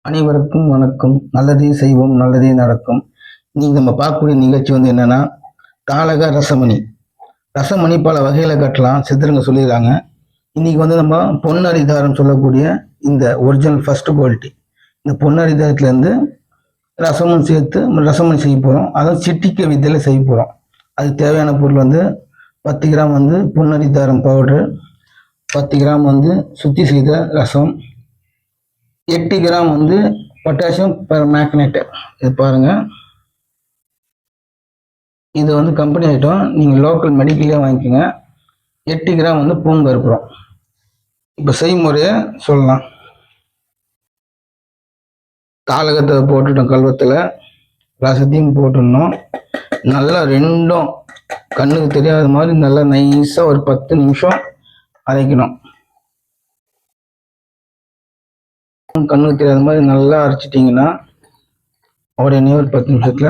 அனைவருக்கும் வணக்கம். நல்லதே செய்வோம், நல்லதே நடக்கும். இன்னைக்கு நம்ம பார்க்கக்கூடிய நிகழ்ச்சி என்னன்னா, தாளக ரசமணி. ரசமணி பல வகையில கட்டலாம், சித்தருங்க சொல்லிடுறாங்க. இன்னைக்கு நம்ம பொன்னரிதாரம் சொல்லக்கூடிய இந்த ஒரிஜினல் ஃபர்ஸ்ட் குவாலிட்டி, இந்த பொன்னரிதாரத்துல இருந்து ரசமும் சேர்த்து ரசமணி செய்ய போறோம். அதுவும் சிட்டிக்க வித்தையில செய்ய போறோம். அதுக்கு தேவையான பொருள் 10 கிராம் பொன்னரிதாரம் பவுடர், 10 கிராம் சுத்தி செய்த ரசம், 8 கிராம் பொட்டாசியம் பெர்மேங்கனேட். இது பாருங்க, இது கம்பெனி ஐட்டம், நீங்க லோக்கல் மெடிக்கல்லே வாங்கிக்கோங்க. 8 கிராம் பூங்கற்புரம். இப்போ செய்முறையை சொல்லலாம். தாளகத்தை போட்டுட்டோம், கல்வத்தில் ரசத்தையும் போட்டுடணும். நல்லா ரெண்டும் கண்ணுக்கு தெரியாத மாதிரி நல்லா நைஸா ஒரு 10 நிமிஷம் அரைக்கணும். கண்ணுக்கு தெரியாத மாதிரி நல்லா அரைச்சிட்டிங்கன்னா உடனே ஒரு 10 நிமிஷத்துல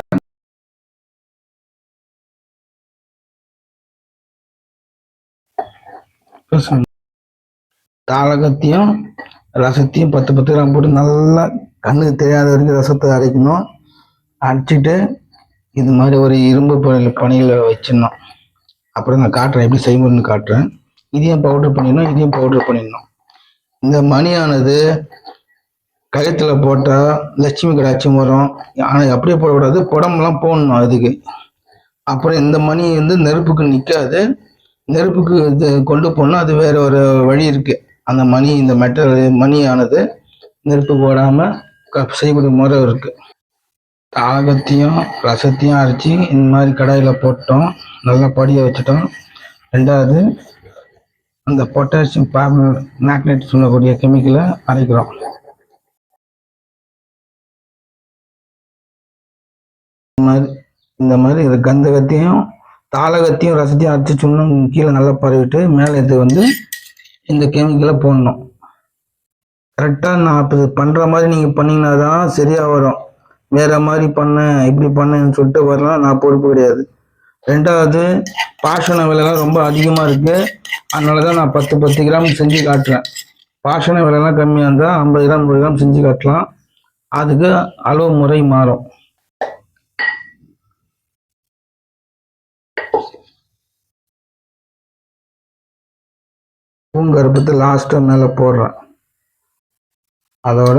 தாளகத்தையும் ரசத்தையும் 10 கிராம் போட்டு நல்லா கண்ணுக்கு தெரியாத வரைக்கும் ரசத்தை அரைக்கணும். அரைச்சிட்டு இது மாதிரி ஒரு இரும்பு பணியில் வச்சிடணும். அப்புறம் நான் காட்டுறேன், எப்படி செய்முறைன்னு காட்டுறேன். இதையும் பவுடர் பண்ணிடணும். இந்த மணியானது கழுத்துல போட்டா லட்சுமி கடாட்சியம் வரும். ஆனால் அப்படியே போடக்கூடாது, புடம்பெல்லாம் போடணும் அதுக்கு. அப்புறம் இந்த மணி நெருப்புக்கு நிற்காது. நெருப்புக்கு இது கொண்டு போனால் அது வேற ஒரு வழி இருக்கு. அந்த மணி, இந்த மெட்டல் மணியானது நெருப்பு போடாம செய்யக்கூடிய முறை இருக்கு. தாளகத்தையும் ரசத்தையும் அரைச்சி இந்த மாதிரி கடாயில போட்டோம், நல்லா படிய வச்சுட்டோம். ரெண்டாவது அந்த பொட்டாசியம் பெர்மேங்கனேட் சொல்லக்கூடிய கெமிக்கலை அரைக்கிறோம். இந்த மாதிரி இது கந்தகத்தையும் தாளகத்தையும் ரசத்தையும் அரைச்சி சுண்ணம் கீழே நல்லா பரவிட்டு மேலே இது இந்த கெமிக்கலை போடணும். கரெக்டாக நான் இப்போ பண்ணுற மாதிரி நீங்கள் பண்ணிங்கன்னா தான் சரியாக வரும். வேற மாதிரி பண்ணேன், இப்படி பண்ணேன்னு சொல்லிட்டு வரலாம், நான் பொறுப்பு கிடையாது. ரெண்டாவது, பாஷண விலைலாம் ரொம்ப அதிகமாக இருக்கு. அதனால தான் நான் 10 கிராம் செஞ்சு காட்டுறேன். பாஷண விலைலாம் கம்மியாக இருந்தால் 50 கிராம் 100 கிராம் செஞ்சு காட்டலாம். அதுக்கு அளவு முறை மாறும். பூங்கற்பத்தை லாஸ்ட்டாக மேலே போடுறேன். அதோட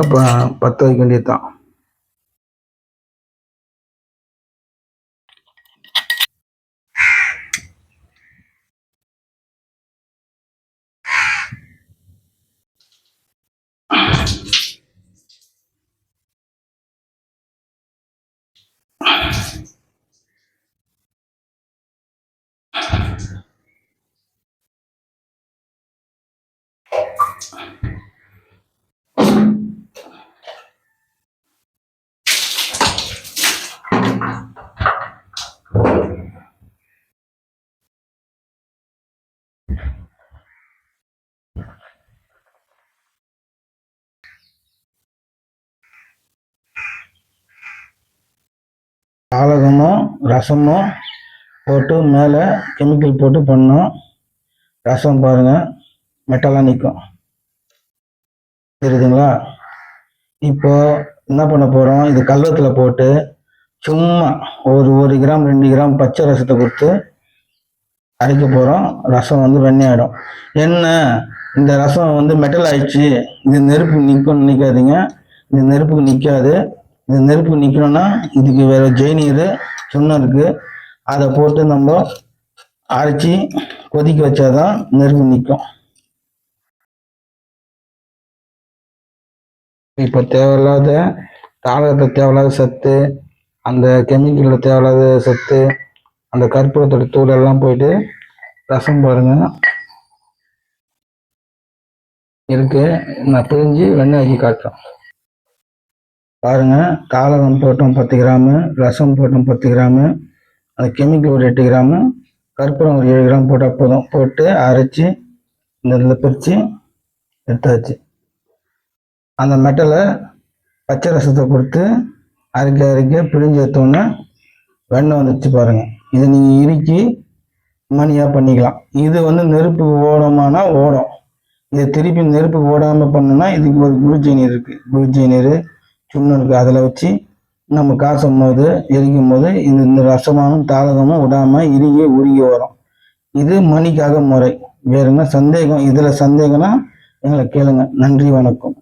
10 வைக்க வேண்டியது தான். தாளகமும் ரசமும் போட்டு மேலே கெமிக்கல் போட்டு பண்ணோம். ரசம் பாருங்க, மெட்டலாக நிற்கும், தெரியுதுங்களா? இப்போ என்ன பண்ண போகிறோம், இது கல்வத்தில் போட்டு சும்மா ஒரு 1 கிராம் 2 கிராம் பச்சை ரசத்தை கொடுத்து அரைக்க போகிறோம். ரசம் வெண்ணையாயிடும். என்ன, இந்த ரசம் மெட்டல் ஆயிடுச்சு, இது நெருப்பு நிற்கும்னு நினைக்காதீங்க. இது நெருப்புக்கு நிற்காது. இது நெருப்புக்கு நிற்கணும்னா இதுக்கு வேற ஜெய்நீர் சுண்ணம் இருக்கு, அதை போட்டு நம்ம அரைச்சி கொதிக்க வச்சாதான் நெருப்பு நிற்கும். இப்போ தேவையில்லாத தாளகத்தை தேவையில்லாத சத்து, அந்த கெமிக்கல்ல தேவையில்லாத சத்து, அந்த கற்பூரத்தோட தூள் எல்லாம் போயிட்டு ரசம் பாருங்க இருக்கு. நான் பிரிஞ்சு வெண்ணெய் ஆக்கி காட்டுறேன் பாருங்க. தாளகம் போட்டோம் 10 கிராமு, ரசம் போட்டோம் 10 கிராமு, அந்த கெமிக்கல் ஒரு 8 கிராமு, கற்பூரம் ஒரு 7 கிராம் போட்டால் போதும். போட்டு அரைச்சி இந்த இதில் பிரித்து எடுத்தாச்சு. அந்த மெட்டலை பச்சை ரசத்தை கொடுத்து அரைக்க பிழிஞ்சு எடுத்தோன்னே வெண்ணெய் வந்துச்சு பாருங்க. இதை நீங்கள் இறுக்கி மணியாக பண்ணிக்கலாம். இது நெருப்பு ஓடமானா ஓடும். இதை திருப்பி நெருப்பு ஓடாமல் பண்ணுன்னா இதுக்கு ஒரு குளிர்ச்சி நீர் இருக்குது. குளிர்ச்சி நீர் சுண்ணனுக்கு அதில் வச்சு நம்ம காசும் போது எரிக்கும் போது இந்த ரசமானும் தாளகமும் விடாமல் இறுகி உருகி வரும். இது மணிக்காக முறை. வேற என்ன சந்தேகம், இதில் சந்தேகம்னா எங்களை கேளுங்க. நன்றி, வணக்கம்.